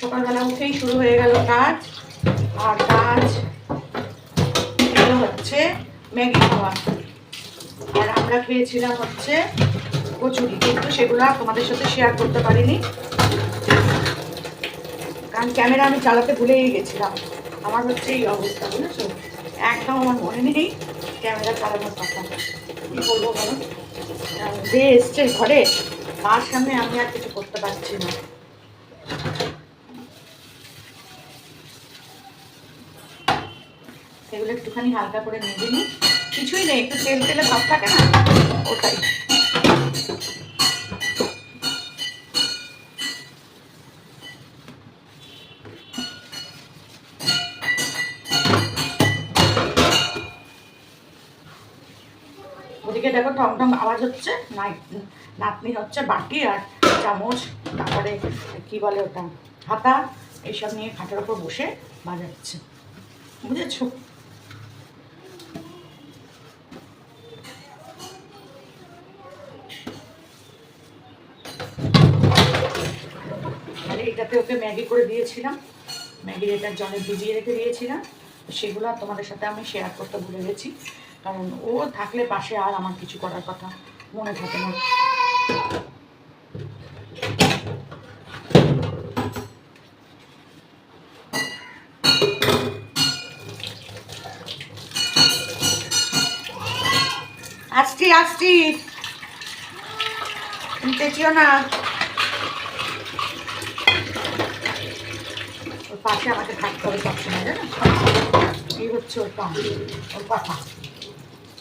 সকালবেলা উঠেই শুরু হয়ে গেল কাজ। আর কাজ এগুলো হচ্ছে ম্যাগি খাওয়া, আর আমরা খেয়েছিলাম হচ্ছে কচুরি, কিন্তু সেগুলো তোমাদের সাথে শেয়ার করতে পারিনি, কারণ ক্যামেরা আমি চালাতে ভুলেই গেছিলাম। আমার হচ্ছে এই অবস্থা, বুঝেছো, একদম আমার মনে নেই ক্যামেরা চালানোর কথা। কী বলবো বলো, যে এসছে ঘরে তার সামনে আমি আর কিছু করতে পারছি না। এগুলো একটুখানি হালকা করে নেবে নি, কিছুই নেই, একটু তেল তেলে ভাব থাকে না, ওটাই। ওদিকে দেখো ঠং ঠং আওয়াজ হচ্ছে, নাতনি হচ্ছে বাটি আর চামচ, তারপরে কি বলে ওটা, হাতা, এইসব নিয়ে খাটের ওপর বসে বাজাচ্ছে, বুঝেছো। আর এইটাতে ওকে ম্যাগি করে দিয়েছিলাম, ম্যাগির এটার জলে ভিজিয়ে রেখে দিয়েছিলাম, সেগুলো তোমাদের সাথে আমি শেয়ার করতে ভুলে গেছি, কারণ ও থাকলে পাশে আর আমার কিছু করার কথা মনে থাকে না। আসছি আসছি, চেঁচিও না, ওর পাশে আমাকে থাকতে হবে সবসময়, জানো, এই হচ্ছে ওর কাম, ওর কথা,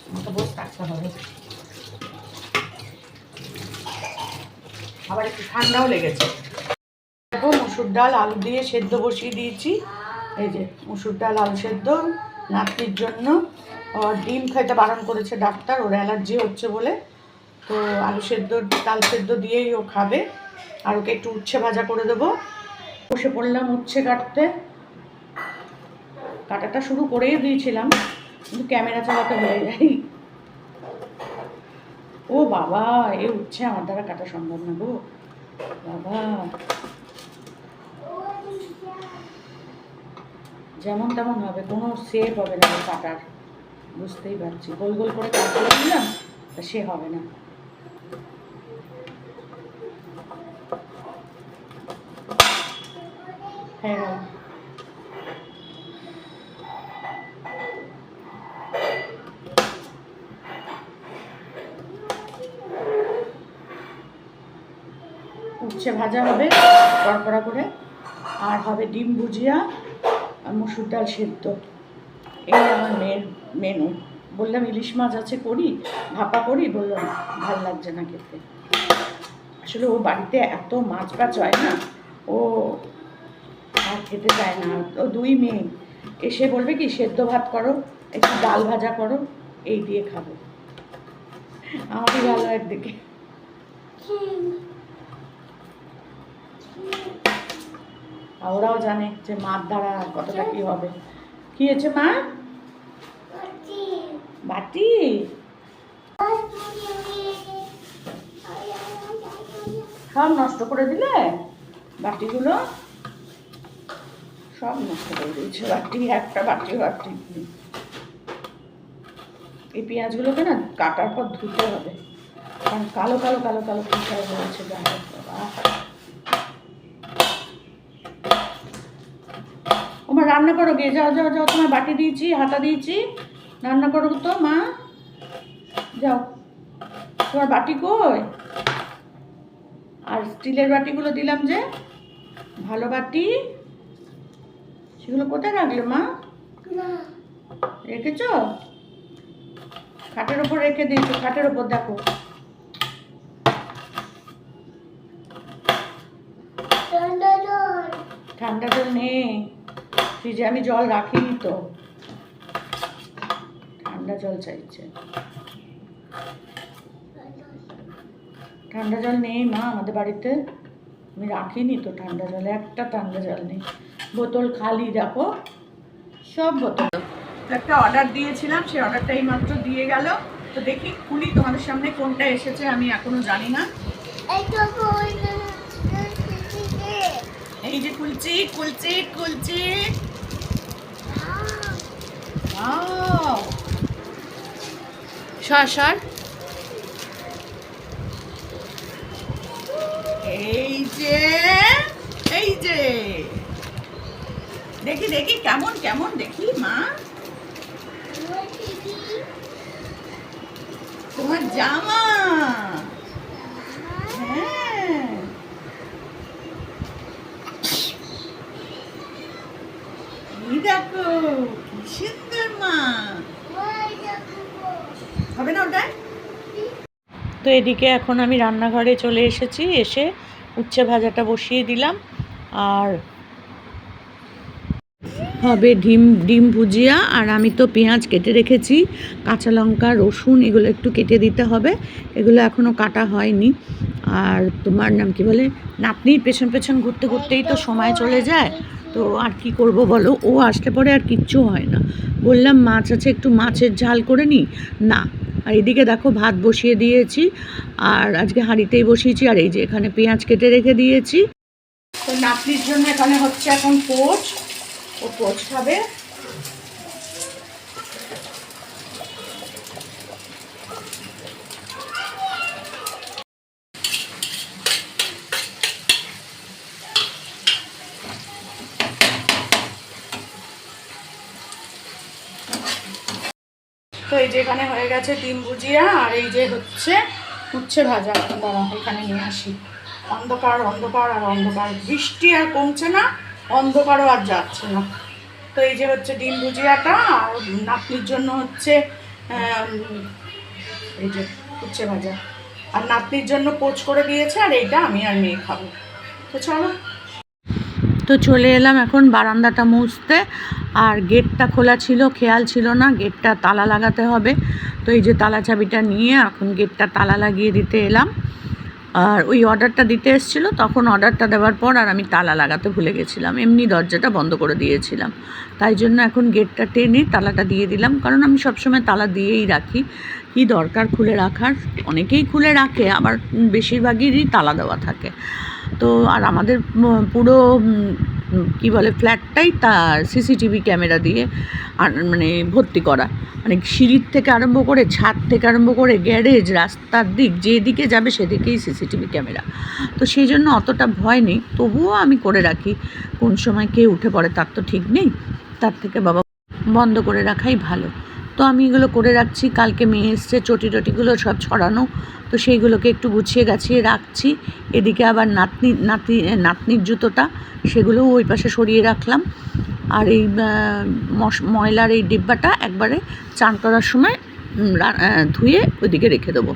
আমাকে বসে থাকতে হবে। আবার একটু ঠান্ডাও লেগেছে। দেখো মুসুর ডাল আলু দিয়ে সেদ্ধ বসিয়ে দিয়েছি, এই যে মুসুর ডাল আলু সেদ্ধ নাতনির জন্য। ডিম খাইতে বারণ করেছে ডাক্তার, ওর অ্যালার্জি হচ্ছে বলে, তো আলু সেদ্ধ ডাল সেদ্ধ দিয়েই ও খাবে। আর ওকে একটু উচ্ছে ভাজা করে দেবো। বসে পড়লাম উচ্ছে কাটতে, কাটাটা শুরু করেই দিয়েছিলাম, কিন্তু ক্যামেরা চালাতে হয়ে যায়। ও বাবা, এ উচ্ছে আমার দ্বারা কাটা সম্ভব না গো বাবা, যেমন তেমন হবে, কোনো সেভ হবে না কাটার, বুঝতেই পারছি। গোল গোল করে কাট করে দিলাম, তা সে হবে না। হ্যাঁ, উচ্ছে ভাজা হবে কড়কড়া করে, আর হবে ডিম ভুজিয়া আর মুসুর ডাল সেদ্ধ, এই আমার মেয়ের মেনু। বললাম ইলিশ মাছ আছে করি, ভাপা করি, বললাম ভাল লাগছে না খেতে। আসলে ও বাড়িতে এত মাছ টাছ হয় না, ও আর খেতে চায় না। ও দুই মেয়ে এসে বলবে কি সেদ্ধ ভাত করো, একটু ডাল ভাজা করো, এই দিয়ে খাবো। আমারই ভালো একদিকে। ওরাও জানে যে মার দ্বারা কতটা কি হবে। কি হয়েছে মা? বাটি সব নষ্ট করে দিলে, বাটিগুলো সব নষ্ট করে দিয়েছে। বাটি একটা বাটি বাটি, এই পেঁয়াজগুলোকে না কাটার পর ধুতে হবে, কারণ কালো কালো কালো কালো পিঁপড়া হয়েছে। ওমা রান্না করো গে, যাও যাও যাও, তোমার বাটি দিয়েছি, হাতা দিয়েছি, রান্না করো তো মা, যাও। তোমার বাটি কই? আর স্টিলের বাটিগুলো দিলাম যে, ভালো বাটি, সেগুলো কোথায় রাখলে মা? রেখেছ? খাটের ওপর রেখে দিয়েছো, খাটের ওপর দেখো। ঠান্ডা জল নেই ফ্রিজে, আমি জল রাখিনি তো, ঠান্ডা জল চাইছে। ঠান্ডা জল নেই মা আমাদের বাড়িতে, আমি রাখিনি তো ঠান্ডা জল, একটা ঠান্ডা জল নেই, বোতল খালি দেখো, সব বোতল। একটা অর্ডার দিয়েছিলাম, সেই অর্ডারটা এই মাত্র দিয়ে গেল, তো দেখি খুলি তোমাদের সামনে কোনটা এসেছে, আমি এখনো জানি না। কুলচি কুলচি কুলচি। সর সর। এই যে এই যে দেখি দেখি কেমন কেমন দেখি মা, তোমার জামা। হ্যাঁ এই দেখো কি সুন্দর মা, হবে না ওটা? তো এদিকে এখন আমি রান্নাঘরে চলে এসেছি, এসে উচ্ছে ভাজাটা বসিয়ে দিলাম। আর হবে ডিম ভুজিয়া। আর আমি তো পেঁয়াজ কেটে রেখেছি, কাঁচা লঙ্কা রসুন এগুলো একটু কেটে দিতে হবে, এগুলো এখনও কাটা হয়নি। আর তোমার নাম কি বলে, নাতনির পেছন পেছন ঘুরতে ঘুরতেই তো সময় চলে যায়। তো আর কি করব বলো, ও আসলে পরে আর কিচ্ছু হয় না। বললাম মাছ আছে একটু মাছের ঝাল করে নিই, না। আর এদিকে দেখো ভাত বসিয়ে দিয়েছি, আর আজকে হাঁড়িতেই বসিয়েছি। আর এই যে এখানে পেঁয়াজ কেটে রেখে দিয়েছি। তো নাতনির জন্য এখানে হচ্ছে এখন পোচ, ও পোচ খাবে। তো এই যে এখানে হয়ে গেছে ডিম ভুজিয়া, আর এই যে হচ্ছে উচ্ছে ভাজা। দাঁড়া এখানে নিয়ে আসি। অন্ধকার অন্ধকার আর অন্ধকার, বৃষ্টি আর কমছে না, অন্ধকারও আর যাচ্ছে না। তো এই যে হচ্ছে ডিম ভুজিয়াটা, আর নাতনির জন্য হচ্ছে এই যে উচ্ছে ভাজা, আর নাতনির জন্য পোচ করে দিয়েছে, আর এইটা আমি আর মেয়ে খাবো। তো চলো। তো চলে এলাম এখন বারান্দাটা মুছতে, আর গেটটা খোলা ছিল, খেয়াল ছিল না, গেটটা তালা লাগাতে হবে। তো এই যে তালা চাবিটা নিয়ে এখন গেটটা তালা লাগিয়ে দিতে এলাম। আর ওই অর্ডারটা দিতে এসেছিলো, তখন অর্ডারটা দেওয়ার পর আর আমি তালা লাগাতে ভুলে গেছিলাম, এমনি দরজাটা বন্ধ করে দিয়েছিলাম। তাই জন্য এখন গেটটা টেনে তালাটা দিয়ে দিলাম, কারণ আমি সবসময় তালা দিয়েই রাখি, কি দরকার খুলে রাখার। অনেকেই খুলে রাখে, আবার বেশিরভাগেরই তালা দেওয়া থাকে। তো আর আমাদের পুরো কি বলে ফ্ল্যাটটাই তার সিসিটিভি ক্যামেরা দিয়ে মানে ভর্তি করা, মানে সিঁড়ির থেকে আরম্ভ করে ছাদ থেকে আরম্ভ করে গ্যারেজ রাস্তার দিক যেদিকে যাবে সেদিকেই সিসিটিভি ক্যামেরা। তো সেই জন্য অতটা ভয় নেই, তবুও আমি করে রাখি, কোন সময় কে উঠে পড়ে তার তো ঠিক নেই, তার থেকে বাবা বন্ধ করে রাখাই ভালো। তো আমি এগুলো করে রাখছি, কালকে মেয়ে এসছে, চটিগুলো সব ছড়ানো, তো সেইগুলোকে একটু গুছিয়ে গাছিয়ে রাখছি। এদিকে আবার নাতনির জুতোটা, সেগুলোও ওই পাশে সরিয়ে রাখলাম। আর এই ময়লার এই ডিব্বাটা একবারে চান করার সময় ধুয়ে ওইদিকে রেখে দেবো,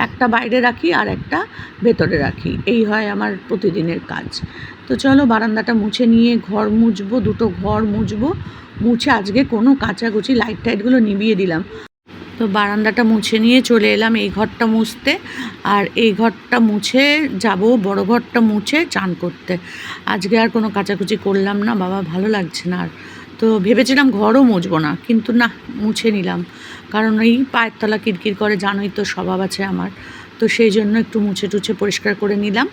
একটা বাইরে রাখি আর একটা ভেতরে রাখি, এই হয় আমার প্রতিদিনের কাজ। তো চলো বারান্দাটা মুছে নিয়ে ঘর মুছবো, দুটো ঘর মুছবো, মুছে আজকে কোনো কাচাকুচি লাইট টাইটগুলো নিভিয়ে দিলাম। তো বারান্দাটা মুছে নিয়ে চলে এলাম এই ঘরটা মুছতে, আর এই ঘরটা মুছে যাব বড় ঘরটা মুছে চান করতে। আজকে আর কোনো কাচাকুচি করলাম না, বাবা ভালো লাগছে না আর। তো ভেবেছিলাম ঘরও মুছবো না, কিন্তু না, মুছে নিলাম, কারণ এই পায়ের তলা কিরকির করে, জানোই তো স্বভাব আছে আমার। তো সেই জন্য একটু মুছে টুছে পরিষ্কার করে নিলাম।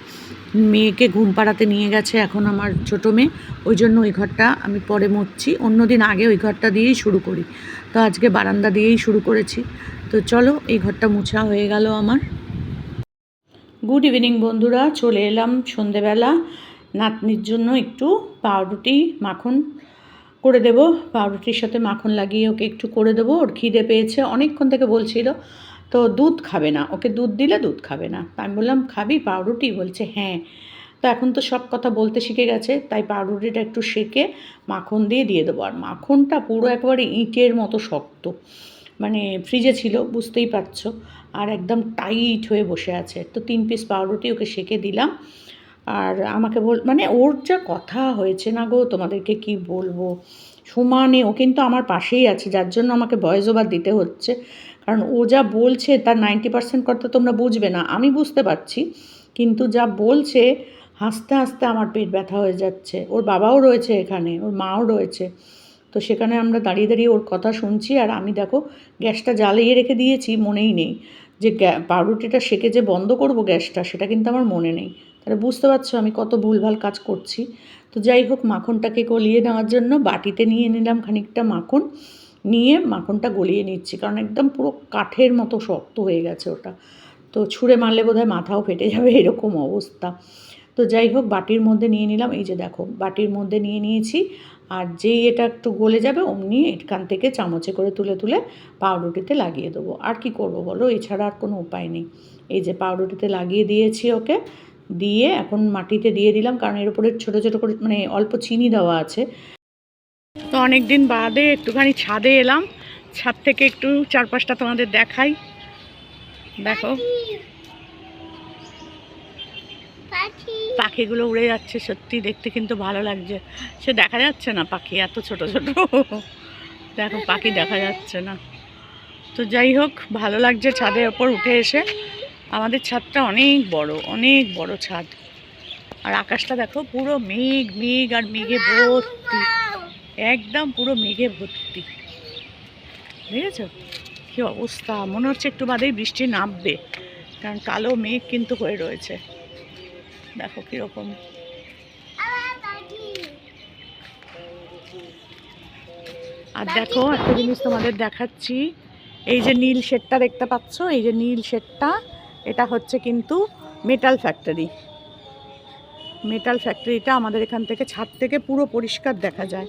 মেয়েকে ঘুম পাড়াতে নিয়ে গেছে এখন আমার ছোটো মেয়ে, ওই জন্য ওই ঘরটা আমি পরে মুছছি, অন্যদিন আগে ওই ঘরটা দিয়েই শুরু করি, তো আজকে বারান্দা দিয়েই শুরু করেছি। তো চলো এই ঘরটা মুছা হয়ে গেল আমার। গুড ইভিনিং বন্ধুরা, চলে এলাম সন্ধেবেলা, নাতনির জন্য একটু পাউরুটি মাখন করে দেব, পাউরুটির সাথে মাখন লাগিয়ে ওকে একটু করে দেবো। ওর খিদে পেয়েছে, অনেকক্ষণ থেকে বলছিল, তো দুধ খাবে না, ওকে দুধ দিলে দুধ খাবে না। আমি বললাম খাবি পাউরুটি, বলছে হ্যাঁ। তো এখন তো সব কথা বলতে শিখে গেছে, তাই পাউরুটিটা একটু সেকে মাখন দিয়ে দেবো। আর মাখনটা পুরো একেবারে ইঁটের মতো শক্ত, মানে ফ্রিজে ছিল বুঝতেই পারছো, আর একদম টাইট হয়ে বসে আছে। তো 3 পিস পাউরুটি ওকে সেকে দিলাম। আর আমাকে মানে ওর যা কথা হয়েছে না গো, তোমাদেরকে কি বলবো, সমানে ও কিন্তু আমার পাশেই আছে, যার জন্য আমাকে ভয়েস ওভার দিতে হচ্ছে, কারণ ও যা বলছে তার 90% কথা তোমরা বুঝবে না, আমি বুঝতে পারছি, কিন্তু যা বলছে হাসতে হাসতে আমার পেট ব্যথা হয়ে যাচ্ছে। ওর বাবাও রয়েছে এখানে, ওর মাও রয়েছে, তো সেখানে আমরা দাঁড়িয়ে দাঁড়িয়ে ওর কথা শুনছি। আর আমি দেখো গ্যাসটা জ্বালিয়ে রেখে দিয়েছি, মনেই নেই যে পাউরুটিটা সেকে যে বন্ধ করব গ্যাসটা, সেটা কিন্তু আমার মনে নেই। তাহলে বুঝতে পারছো আমি কত ভুলভাল কাজ করছি। তো যাই হোক, মাখনটাকে গলিয়ে নেওয়ার জন্য বাটিতে নিয়ে নিলাম খানিকটা মাখন, নিয়ে মাখনটা গলিয়ে নিচ্ছি, কারণ একদম পুরো কাঠের মতো শক্ত হয়ে গেছে ওটা। তো ছুঁড়ে মারলে বোধহয় মাথাও ফেটে যাবে, এরকম অবস্থা। তো যাই হোক, বাটির মধ্যে নিয়ে নিলাম, এই যে দেখো বাটির মধ্যে নিয়ে নিয়েছি। আর যেই এটা একটু গলে যাবে অমনি এখান থেকে চামচে করে তুলে তুলে পাউরুটিতে লাগিয়ে দেবো। আর কি করব বলো, এছাড়া আর কোনো উপায় নেই। এই যে পাউরুটিতে লাগিয়ে দিয়েছি ওকে, দিয়ে এখন মাটিতে দিয়ে দিলাম, কারণ এর উপরে ছোটো ছোটো করে মানে অল্প চিনি দেওয়া আছে। তো অনেক দিন বাদে একটুখানি ছাদে এলাম, ছাদ থেকে একটু চারপাশটা তোমাদের দেখাই। দেখো পাখিগুলো উড়ে যাচ্ছে, সত্যি দেখতে কিন্তু ভালো লাগছে। সে দেখা যাচ্ছে না পাখি, এত ছোট ছোট দেখো পাখি দেখা যাচ্ছে না। তো যাই হোক, ভালো লাগছে ছাদের ওপর উঠে এসে। আমাদের ছাদটা অনেক বড় ছাদ। আর আকাশটা দেখো পুরো মেঘ মেঘ আর মেঘে ভর্তি, একদম পুরো মেঘে ভর্তি। দেখেছো কি অবস্থা, মনে হচ্ছে একটু বাদেই বৃষ্টি নামবে, কারণ কালো মেঘ কিন্তু হয়ে রয়েছে। দেখো কিরকম। আর দেখো একটা জিনিস তোমাদের দেখাচ্ছি, এই যে নীল শেডটা দেখতে পাচ্ছ, এই যে নীল শেডটা, এটা হচ্ছে কিন্তু মেটাল ফ্যাক্টরি। মেটাল ফ্যাক্টরিটা আমাদের এখান থেকে ছাদ থেকে পুরো পরিষ্কার দেখা যায়,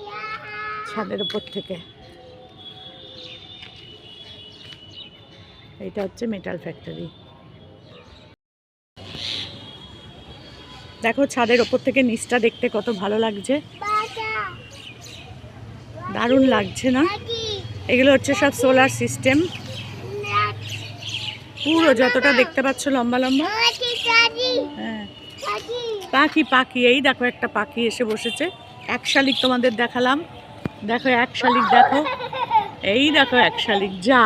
ছাদের উপর থেকে। এটা হচ্ছে মেটাল ফ্যাক্টরি। দেখো ছাদের ওপর থেকে নিচটা দেখতে কত ভালো লাগছে, দারুণ লাগছে না? এগুলো হচ্ছে সব সোলার সিস্টেম, পুরো যতটা দেখতে পাচ্ছ লম্বা লম্বা। হ্যাঁ পাখি পাখি, এই দেখো একটা পাখি এসে বসেছে। এক শালিক তোমাদের দেখালাম, দেখো এক শালিক, দেখো এই দেখো এক শালিক, যা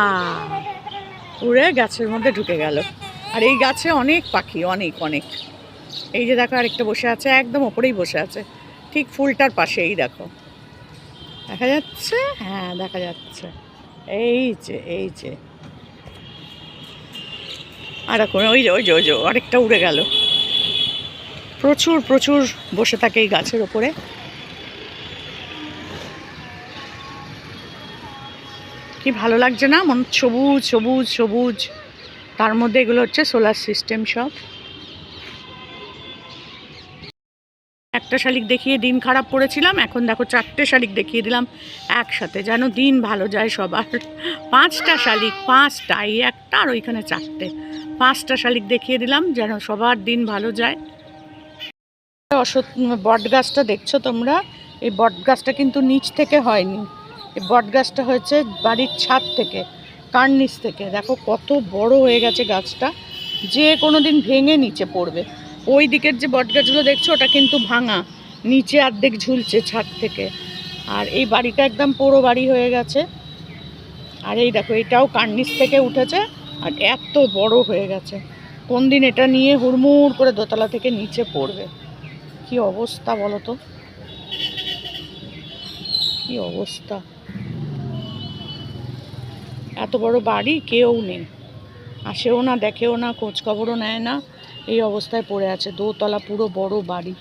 উড়ে গাছের মধ্যে ঢুকে গেল। আর এই গাছে অনেক পাখি, অনেক অনেক। এই যে দেখো আরেকটা বসে আছে, একদম ওপরেই বসে আছে, ঠিক ফুলটার পাশে। এই দেখো দেখা যাচ্ছে, হ্যাঁ দেখা যাচ্ছে, এই যে আর এখন ওই যে আরেকটা উড়ে গেল। প্রচুর প্রচুর বসে থাকে এই গাছের ওপরে। কি ভালো লাগছে না, মন সবুজ সবুজ সবুজ, তার মধ্যে এগুলো হচ্ছে সোলার সিস্টেম সব। একটা শালিক দেখিয়ে দিন খারাপ করেছিলাম, এখন দেখো 4টে শালিক দেখিয়ে দিলাম একসাথে, যেন দিন ভালো যায় সবার। 5টা শালিক, 5টা, এই একটা আর ওইখানে 4টে, 5টা শালিক দেখিয়ে দিলাম যেন সবার দিন ভালো যায়। বট গাছটা দেখছো তোমরা, এই বট গাছটা কিন্তু নিচ থেকে হয়নি, এই বট গাছটা হয়েছে বাড়ির ছাদ থেকে, কার্নিস থেকে। দেখো কত বড় হয়ে গেছে গাছটা, যে কোনো দিন ভেঙে নিচে পড়বে। ওই দিকের যে বট গাছগুলো দেখছো ওটা কিন্তু ভাঙা, নিচে অর্ধেক ঝুলছে ছাদ থেকে। আর এই বাড়িটা একদম পুরো বাড়ি হয়ে গেছে। আর এই দেখো এটাও কার্নিস থেকে উঠেছে, আর এত বড় হয়ে গেছে, কোন দিন এটা নিয়ে হুড়মুড় করে দোতলা থেকে নিচে পড়বে। কি অবস্থা বলো তো, কি অবস্থা। এত বড় বাড়ি, কেউ নেই, আসেও না, দেখেও না, খোঁজ খবরও নেয় না, এই অবস্থায় পড়ে আছে, দোতলা পুরো বড় বাড়ি।